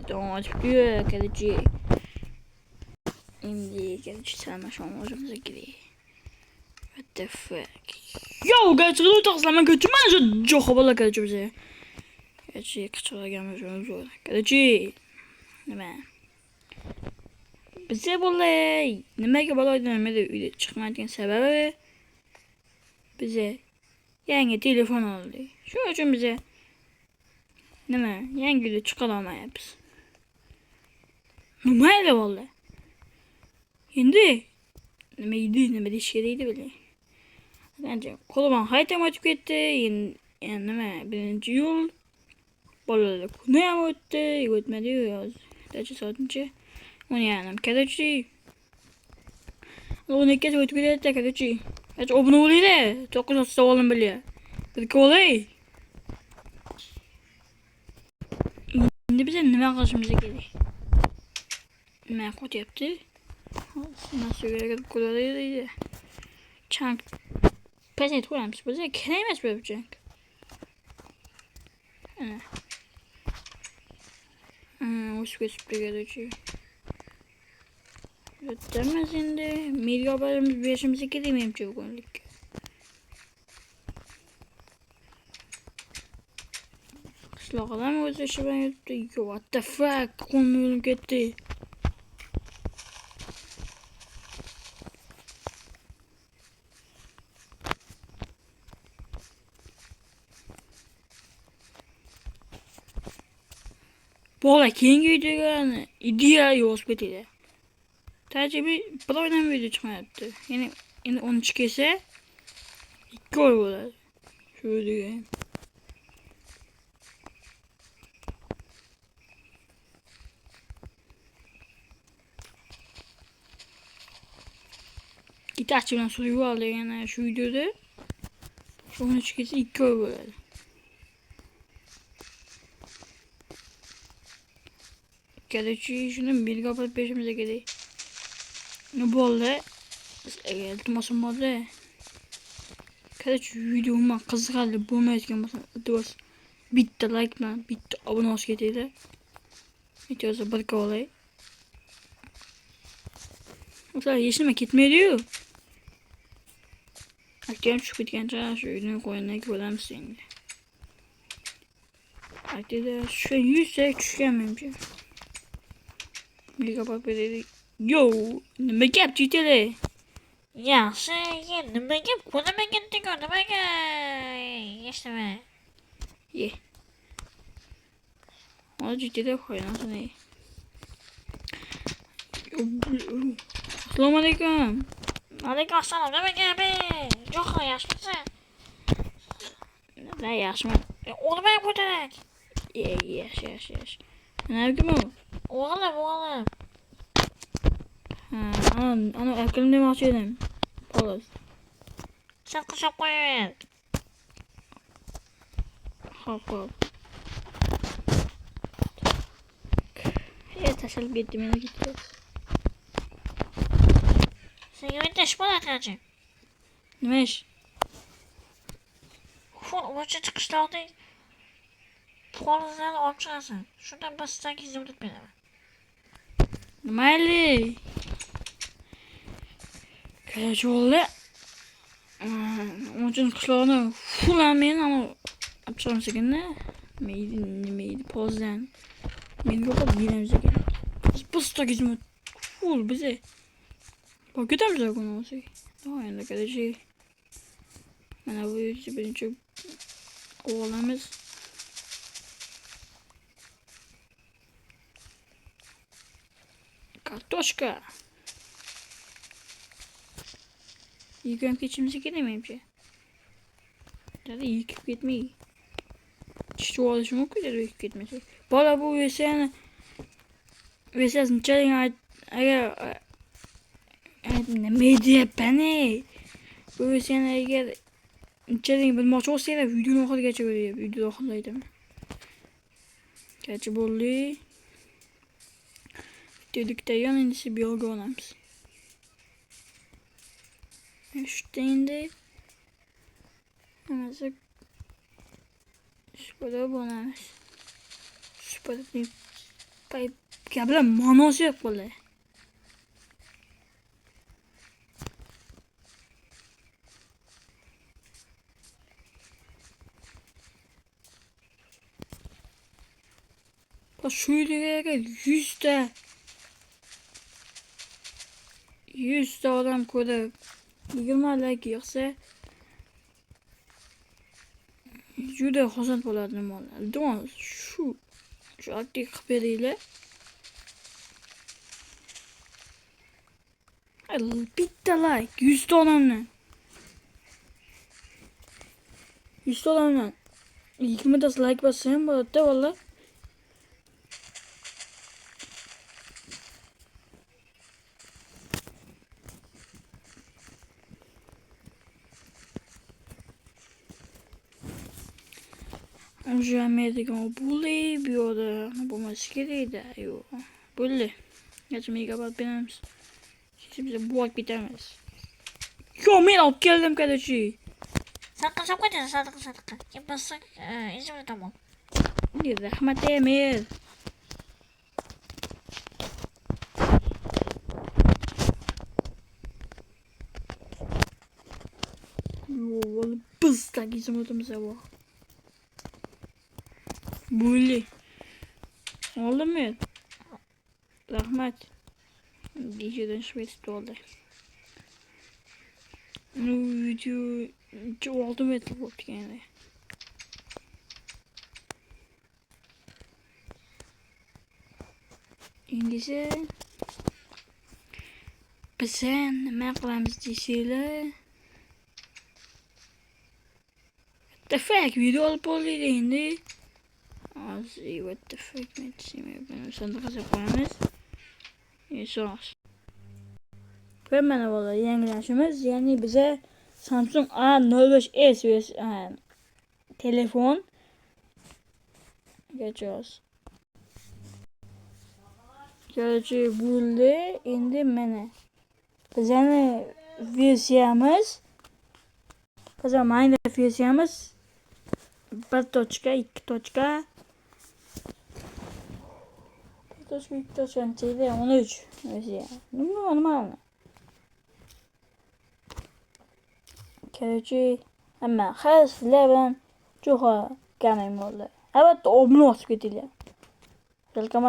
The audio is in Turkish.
Don't diyor kaleci. Şimdi kaleci sarmaşan hocamıza giriyor. What the fuck? Yo kaleci kılığı taksalaman kötü mü? Çok havalı kaleci bize. Kaleci kaçırlar gelmiş zor. Kaleci. Nime? Bize böyle nimaga balo oynamada uyda chiqmaydigan sababi bize yangi telefon oldi. Shuning uchun bize nima yangi uyda chiqa olmayapmiz. Mayli bo'ldi. Endi nima deyish kerak edi bilay. Ancha qo'limdan haytam o'tib ketdi. Endi nima birinchi yo'l bolalar kuni ham o'tdi, o'tmadi-yu hozir. Necha soatncha? 10:30. Kaleci. 12 o'tib ketdi kaleci. Hech obuna bo'linglar. 9 savolim bilya. Birga bo'lay. Endi biz nima qilishimiz kerak? Nima qilyapti? Nasıl ko'radi? Chunk. Pesayt qo'yamiz. Bizga kerak emas bu chunk. O'sib ketibdi kaleci. Ötmez şimdi. Milli haberimiz beşimizi gidemeyim çabuklandık. Kışlakalar mı özü işi ben yuttu? Yo what the fuck? Konuyum gitti. Bola keyingi videoga ideya yo'q ketdi. Tacibi bir oydan video çıkmayaptı. Yani 13 kese 2 oy bo'ladi. Şöyle diyeyim. Gitarçı bilen soruyu aldı yani şu videoda. Şu 13 kese 2 oy bo'ladi. Kaleci şunun bir kapat peşimize gidiyor. Ne bo'ldi? Iltimosim bo'ldi. Kaleci videoma qiziqarli bo'lmayotgan bo'lsa, iltimos bitta like bilan bitta obuna bo'lib ketinglar. Videoga birga olay. Ular hech nima ketmaydi-yu. Aktivim tushib ketgancha shu uyni qo'yindan ko'ramiz endi. Aktivda shu 100 ta tushgan menimcha. Mega bak dedi. Yo, nima gap chitele? Yaxshi, nima gap? Ko'rmagandik, nimaga? Eshitma. Ye. Hozir chitele qo'yasini. Assalomu alaykum. Alaykum assalom, nima gapi? Yo'q, yaxshimisan? Ne yaxshiman? O'g'lim ko'tarak. Yaxshi. Nima kim u? O'g'lim. Ana akılım demoqchi edim. Xolos. Sen qilib qo'yaver. Xo'p. Tashlab ketdi meni ketdi. Senga bitta ish bo'ladi. Nima ish? Fon o'cha chiqishlarda polizlarni olib chiqasan. Shundan bir 8 yil beraman. Mayli. Kaleci oldu. Onun için kışlarını fullanmayın ama yapacağım şekilde. Neydi pozdan. Beni kapat giremize gel. Biz da gizmi full bize. Bak gidelim zaten onu şey. Aynen kaleci. Bana bu yüzü birinci oğlanımız. Kartoşka. Yıkayıp geçimize giremeyim ki. Zaten yıkayıp gitmeyi. İşte o alışım yok ki yıkayıp gitmesi. Bana bu vesayasını çalın eğer ne medya beni bu vesayasını eğer çalın bilmoqchi olsanglar videoni oxirigacha ko'ring. Video oxirlaydim. Gerçi bo'ldi. Videodagi tayyor endisi bir yo'lga olamiz. Şurada endi hammasi shular bo'lamiz. Gaplar ma'nosi yo'q bo'ladi. Shu yerga 100 ta odam ko'rib 20 like yig'sa juda xursand bo'ladi nimalar. Iltimos shu aktiv qilib beringlar. Bitta like 100 ta odamdan. 100 ta odamdan 20 ta like bassa ham bo'ladi-da vallahi. Уже Amerikan bo'ldi, bu yoqda bo'lmasi kerak-da. Yo'q. Bo'ldi. Necha megabayt beramiz? Biz buak bitamiz. Yo, men olib keldim qadachi. Sarqin qo'ydi, sarqin. Yapmasak, izimni tamom. Rahmat Emir. Yo, vallahi biz takizim o'timiz bor. Bo'ldi. Oldimmi? Rahmat. DJ'dan shvest oldu. Video oldu metre oldu yani. İngilizce bizen nima qilamiz deysizlar? Tafak video olib bo'ldi endi. What the fuck ben sandığa koyamiz. Sos. Ve mana vallahi yangilanishimiz, ya'ni bize Samsung A05s telefon geçiyoruz. Gerçi bo'ldi, endi mana bizning versiyamiz, bizning mayda versiyamiz 1.2. 13 versiya. Nima? Gerçi ama her sizler bilan çok gamim oldu. Evet, obuna olsun ketinglar. Welcome